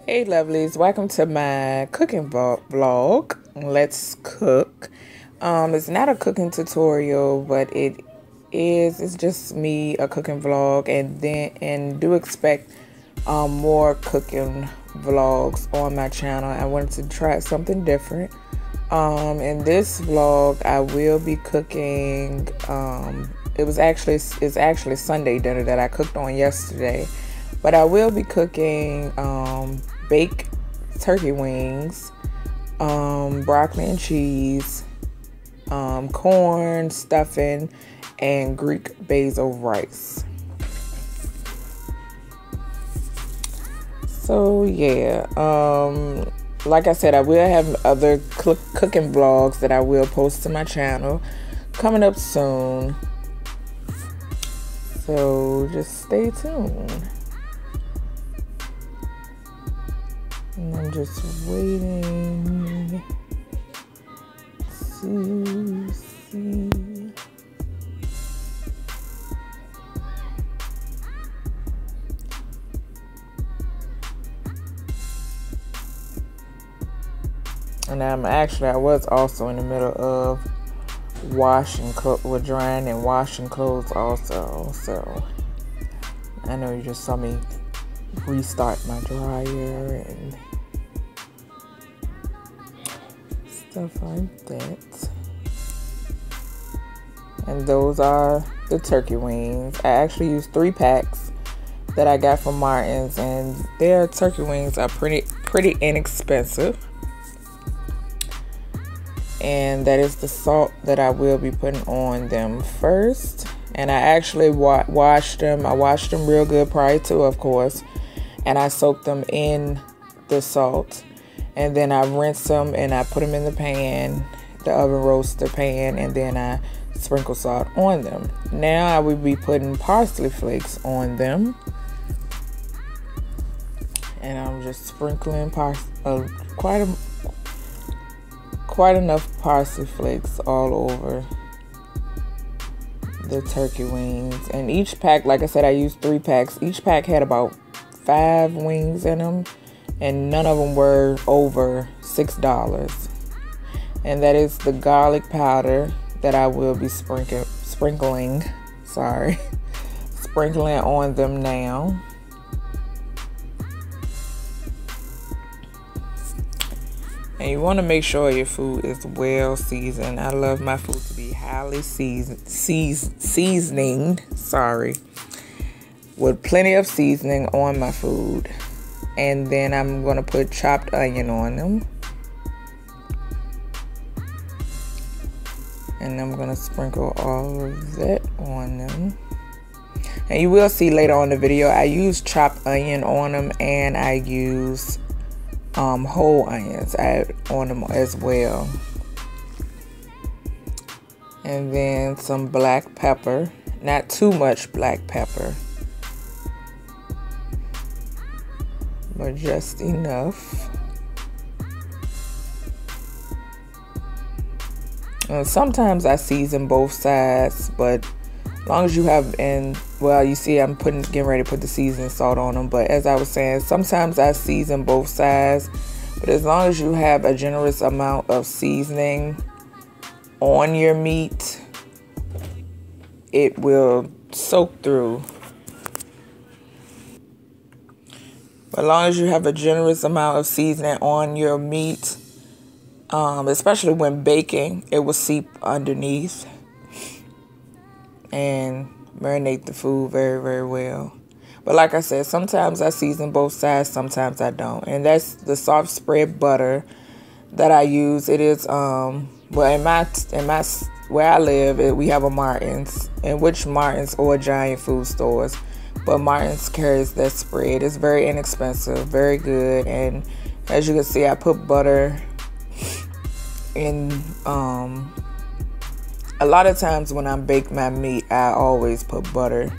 Hey lovelies, welcome to my cooking vlog. Let's cook. It's not a cooking tutorial, but it's just me, a cooking vlog, and do expect more cooking vlogs on my channel. I wanted to try something different. In this vlog I will be cooking it's actually Sunday dinner that I cooked on yesterday. But I will be cooking baked turkey wings, broccoli and cheese, corn stuffing, and Greek basil rice. So yeah, like I said, I will have other cooking vlogs that I will post to my channel coming up soon. So just stay tuned. And I'm just waiting to see. And I was also in the middle of drying and washing clothes also. So I know you just saw me restart my dryer and stuff like that. And those are the turkey wings. I actually used 3 packs that I got from Martin's, and their turkey wings are pretty inexpensive. And that is the salt that I will be putting on them first. And I actually washed them. I washed them real good prior to, of course. And I soaked them in the salt. And then I rinsed them and I put them in the pan, the oven roaster pan, and then I sprinkle salt on them. Now I will be putting parsley flakes on them. And I'm just sprinkling quite enough parsley flakes all over the turkey wings. And each pack, like I said, I used 3 packs. Each pack had about 5 wings in them, and none of them were over $6. And that is the garlic powder that I will be sprinkling on them now. And you want to make sure your food is well seasoned. I love my food to be highly seasoning, with plenty of seasoning on my food. And then I'm going to put chopped onion on them. And I'm going to sprinkle all of that on them. And you will see later on in the video, I use chopped onion on them, and I use whole onions on them as well. And then some black pepper, not too much black pepper, but just enough. Sometimes I season both sides, but as long as you have, you see I'm getting ready to put the seasoning salt on them. But as I was saying, sometimes I season both sides, but as long as you have a generous amount of seasoning on your meat, it will soak through. But as long as you have a generous amount of seasoning on your meat, especially when baking, it will seep underneath and marinate the food very, very well. But like I said, sometimes I season both sides, sometimes I don't. And that's the soft spread butter that I use. It is well, in my where I live, we have a Martin's, Martin's or Giant food stores. But Martin's carries that spread. It's very inexpensive, very good. And as you can see, I put butter in. A lot of times when I bake my meat, I always put butter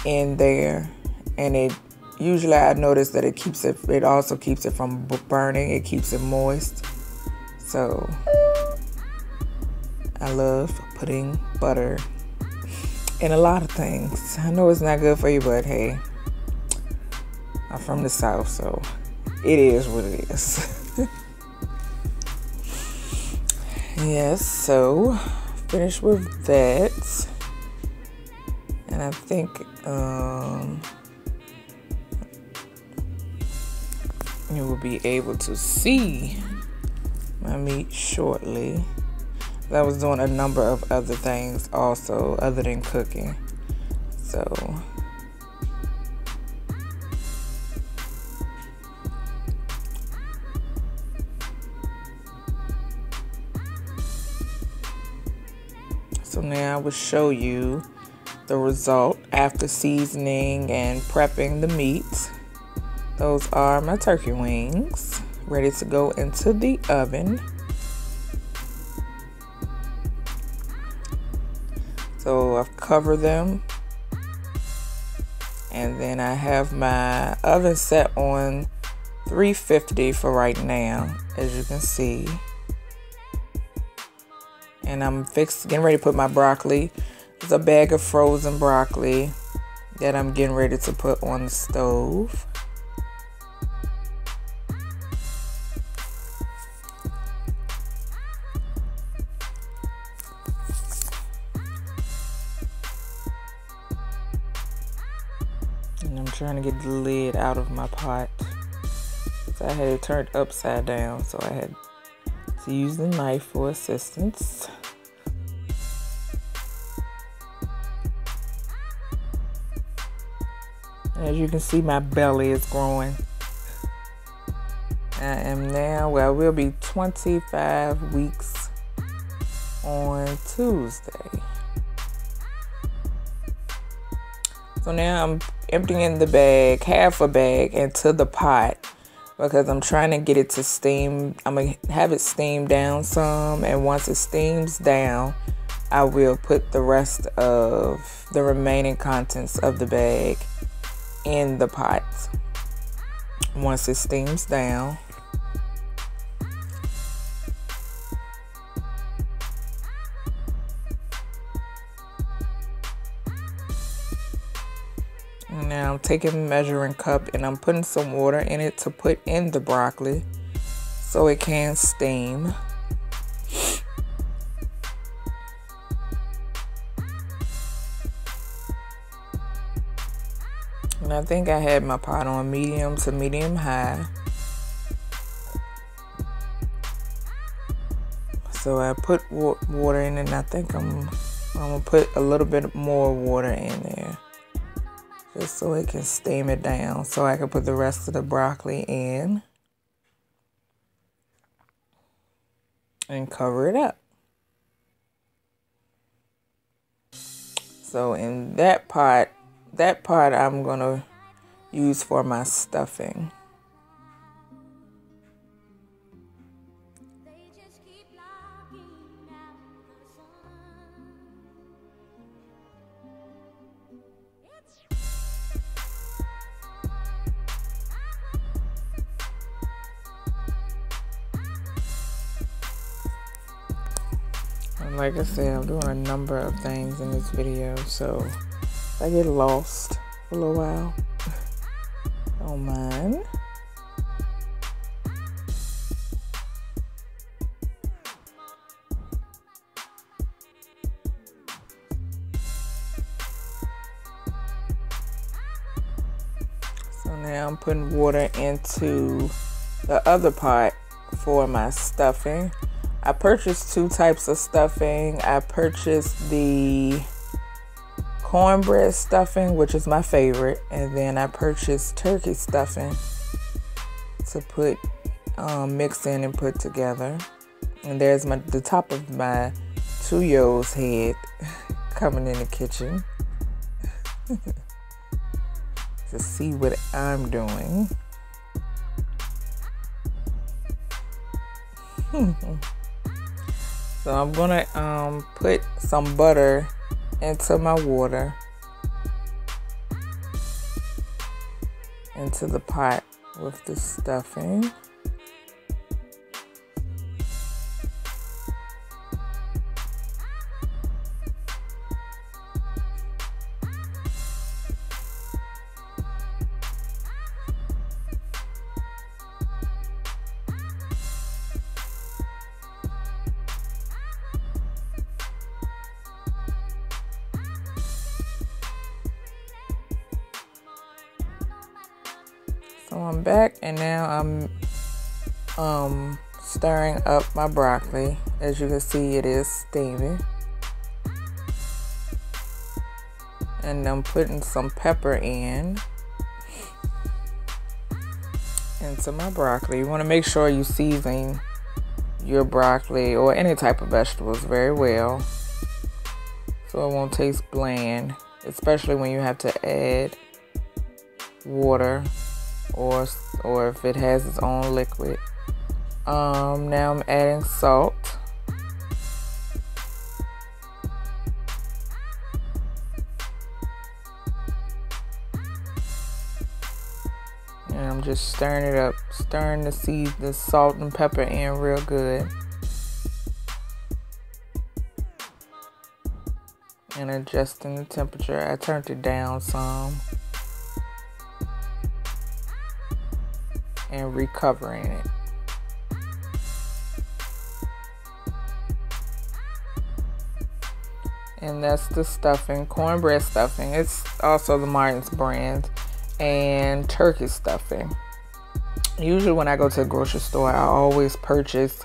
in there, and usually I notice that it also keeps it from burning. It keeps it moist. So I love putting butter in a lot of things. I know it's not good for you, but hey, I'm from the South, so it is what it is. Yes, so finished with that. And I think you will be able to see my meat shortly. I was doing a number of other things also other than cooking. So now I will show you the result after seasoning and prepping the meat. Those are my turkey wings, ready to go into the oven. So I've covered them, and then I have my oven set on 350 for right now, as you can see. And I'm getting ready to put my broccoli. It's a bag of frozen broccoli that I'm getting ready to put on the stove. And I'm trying to get the lid out of my pot. I had it turned upside down, so I had to use the knife for assistance. As you can see, my belly is growing. I am now, well, we'll be 25 weeks on Tuesday. So now I'm emptying the bag, half a bag, into the pot because I'm trying to get it to steam. I'm going to have it steam down some, and once it steams down, I will put the rest of the remaining contents of the bag in the pot once it steams down. And now I'm taking a measuring cup and I'm putting some water in it to put in the broccoli so it can steam. And I think I had my pot on medium to medium high. So I put water in, and I think I'm gonna put a little bit more water in there just so it can steam it down, so I can put the rest of the broccoli in and cover it up. So in that pot I'm gonna use for my stuffing. And like I said, I'm doing a number of things in this video, so if I get lost for a little while, don't mind. So now I'm putting water into the other pot for my stuffing. I purchased two types of stuffing. I purchased the cornbread stuffing, which is my favorite, and then I purchased turkey stuffing to put mix in and put together. And there's the top of my 2-year-old's head coming in the kitchen to see what I'm doing. So I'm gonna put some butter into my water, into the pot with the stuffing. So I'm back, and now I'm stirring up my broccoli. As you can see, it is steaming. And I'm putting some pepper into my broccoli. You want to make sure you season your broccoli or any type of vegetables very well, so it won't taste bland, especially when you have to add water or if it has its own liquid. Now I'm adding salt. And I'm just stirring it up, stirring the salt and pepper in real good. And adjusting the temperature. I turned it down some. And recovering it. And that's the stuffing, cornbread stuffing. It's also the Martin's brand, and turkey stuffing. Usually when I go to the grocery store, I always purchase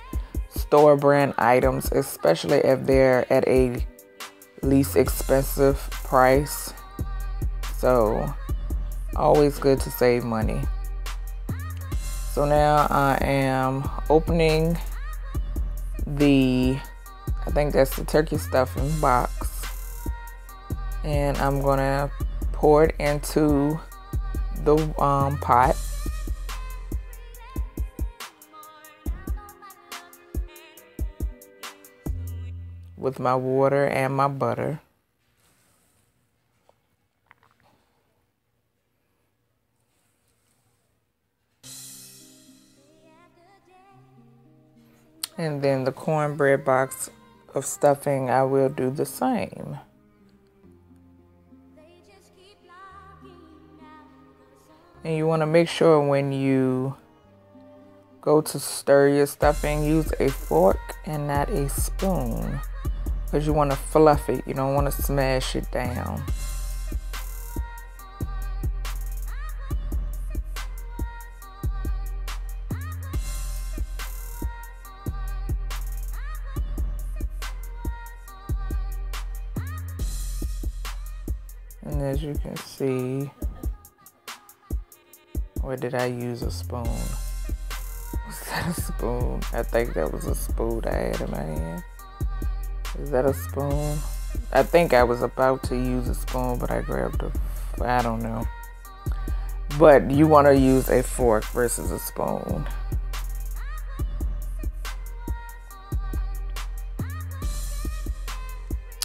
store brand items, especially if they're at a least expensive price. So always good to save money. So now I am opening I think that's the turkey stuffing box, and I'm gonna pour it into the pot. With my water and my butter. And then the cornbread box of stuffing, I will do the same. And you want to make sure when you go to stir your stuffing, use a fork and not a spoon, because you want to fluff it. You don't want to smash it down. And as you can see, or did I use a spoon? Was that a spoon? I think that was a spoon I had in my hand. Is that a spoon? I think I was about to use a spoon, but I grabbed I don't know. But you want to use a fork versus a spoon.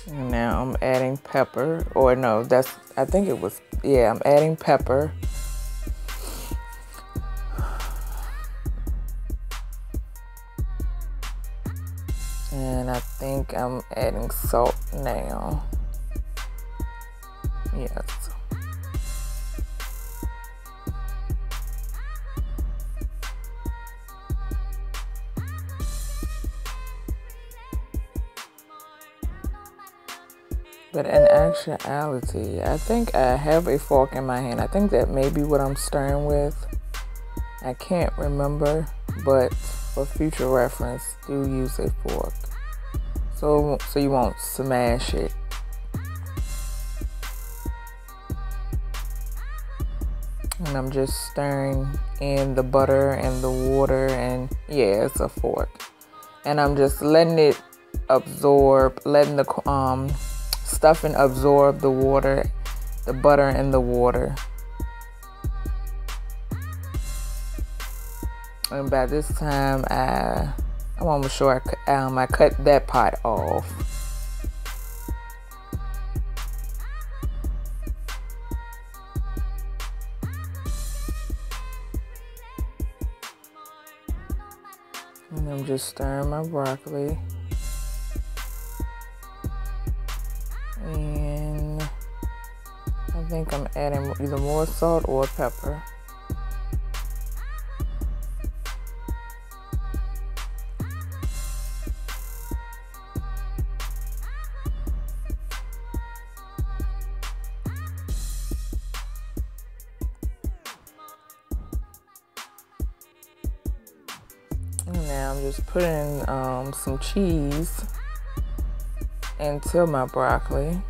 And now I'm adding pepper, or no, I'm adding pepper. And I think I'm adding salt now. Yes. But in actuality, I think I have a fork in my hand. I think that may be what I'm stirring with. I can't remember, but for future reference, do use a fork. So you won't smash it. And I'm just stirring in the butter and the water, and yeah, it's a fork. And I'm just letting it absorb, letting the stuffing absorb the water, the butter and the water. And by this time, I'm almost sure I cut that pot off. And I'm just stirring my broccoli. And I think I'm adding either more salt or pepper. Now I'm just putting some cheese into my broccoli.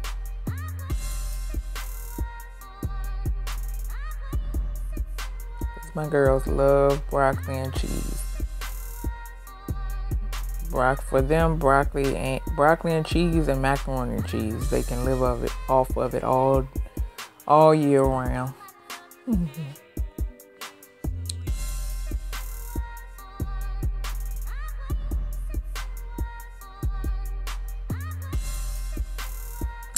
My girls love broccoli and cheese. For them, broccoli and cheese and macaroni and cheese. They can live off of it all year round.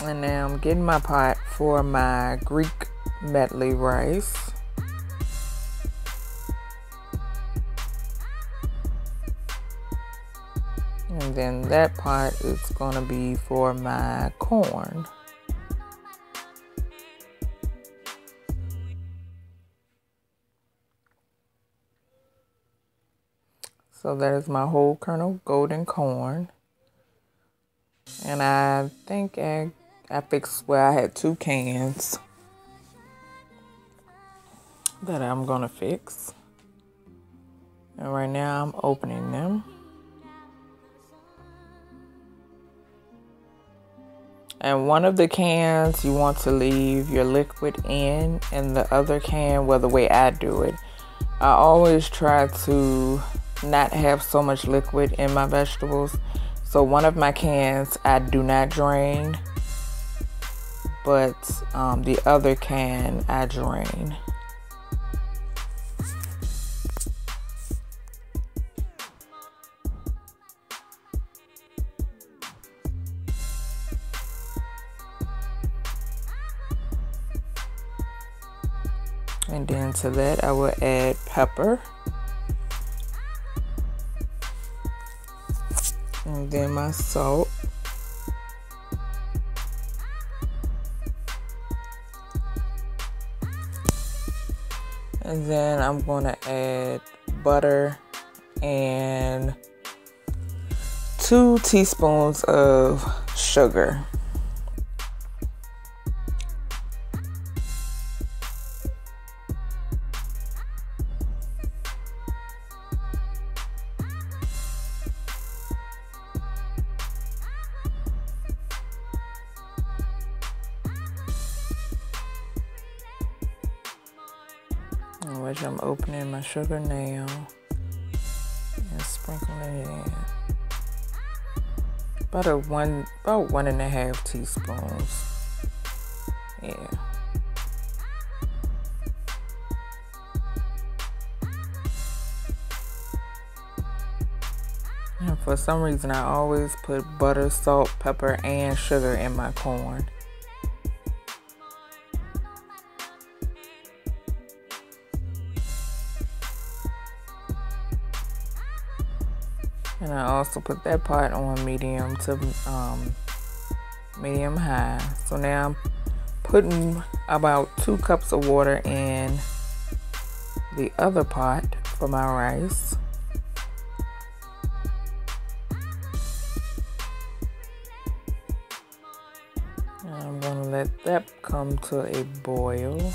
And now I'm getting my pot for my Greek medley rice. And then that pot is going to be for my corn. So that is my whole kernel golden corn. And I think I fixed where I had 2 cans that I'm going to fix. And right now I'm opening them. And one of the cans you want to leave your liquid in, and the other can, well, the way I do it, I always try to not have so much liquid in my vegetables. So one of my cans I do not drain, but the other can I drain. And then to that I will add pepper. And then my salt. And then I'm going to add butter and 2 teaspoons of sugar. Which I'm opening my sugar now and sprinkling it in. About 1.5 teaspoons. Yeah. And for some reason I always put butter, salt, pepper, and sugar in my corn. And I also put that pot on medium to medium high. So now I'm putting about 2 cups of water in the other pot for my rice. And I'm going to let that come to a boil.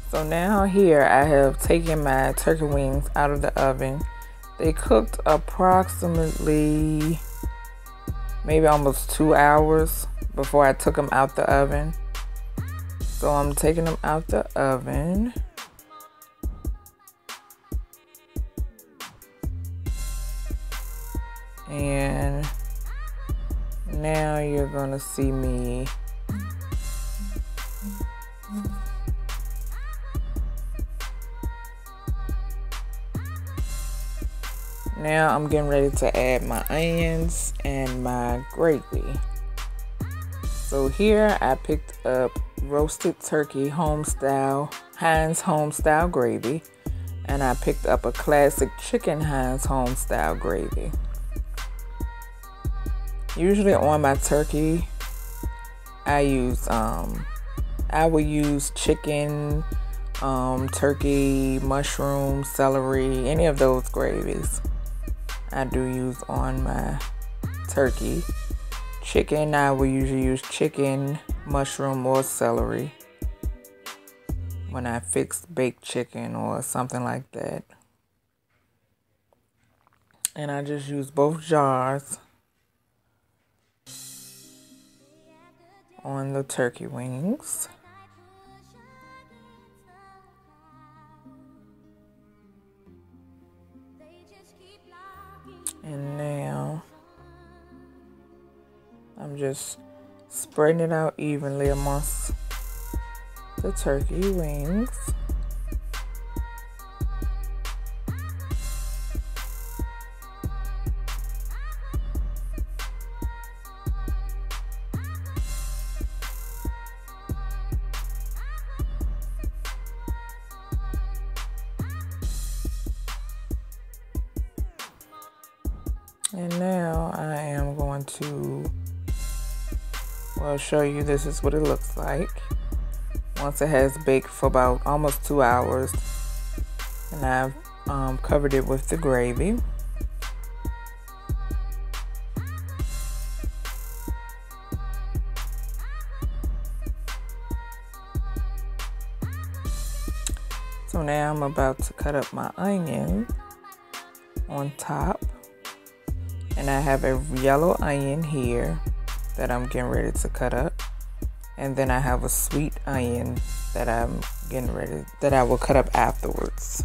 So now here I have taken my turkey wings out of the oven. They cooked approximately maybe almost 2 hours before I took them out the oven. So I'm taking them out the oven. And now you're gonna see me Now I'm getting ready to add my onions and my gravy. So here I picked up roasted turkey Heinz home-style gravy, and I picked up a classic chicken Heinz home-style gravy. Usually on my turkey, I will use chicken, turkey, mushroom, celery, any of those gravies. I do use on my turkey. Chicken, I will usually use chicken, mushroom, or celery. when I fix baked chicken or something like that. And I just use both jars on the turkey wings. And now I'm just spreading it out evenly amongst the turkey wings. And now I am going to, show you this is what it looks like once it has baked for about almost 2 hours. And I've covered it with the gravy. So now I'm about to cut up my onion on top. And I have a yellow onion here that I'm getting ready to cut up. And then I have a sweet onion that I'm getting ready, that I will cut up afterwards.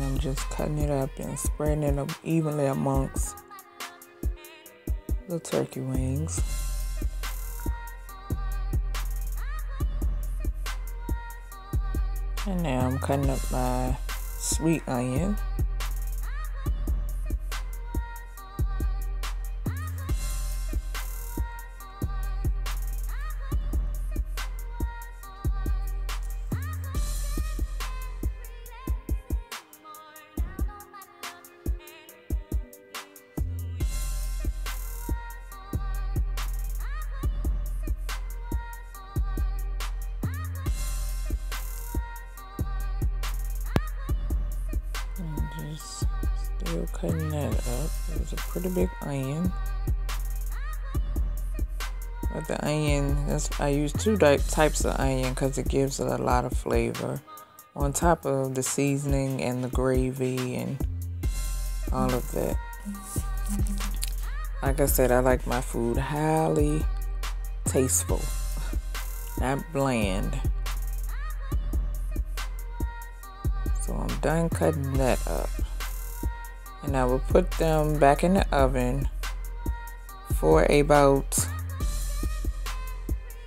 I'm just cutting it up and spreading it up evenly amongst the turkey wings. And now I'm cutting up my sweet onion. Still cutting that up. It was a pretty big onion. But the onion, I use two types of onion because it gives it a lot of flavor. On top of the seasoning and the gravy and all of that. Like I said, I like my food highly tasteful, not bland. So I'm done cutting that up. And I will put them back in the oven for about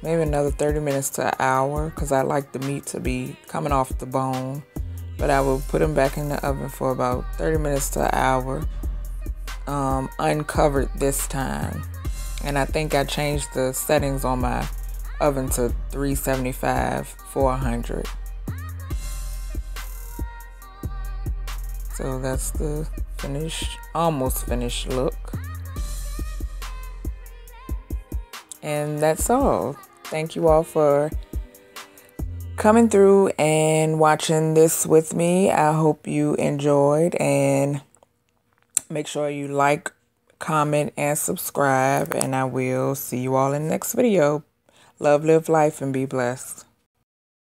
maybe another 30 minutes to an hour because I like the meat to be coming off the bone. But I will put them back in the oven for about 30 minutes to an hour, uncovered this time. And I think I changed the settings on my oven to 375, 400. So that's the almost finished look. And that's all. Thank you all for coming through and watching this with me. I hope you enjoyed, and make sure you like, comment, and subscribe, and I will see you all in the next video. Love, live life, and be blessed.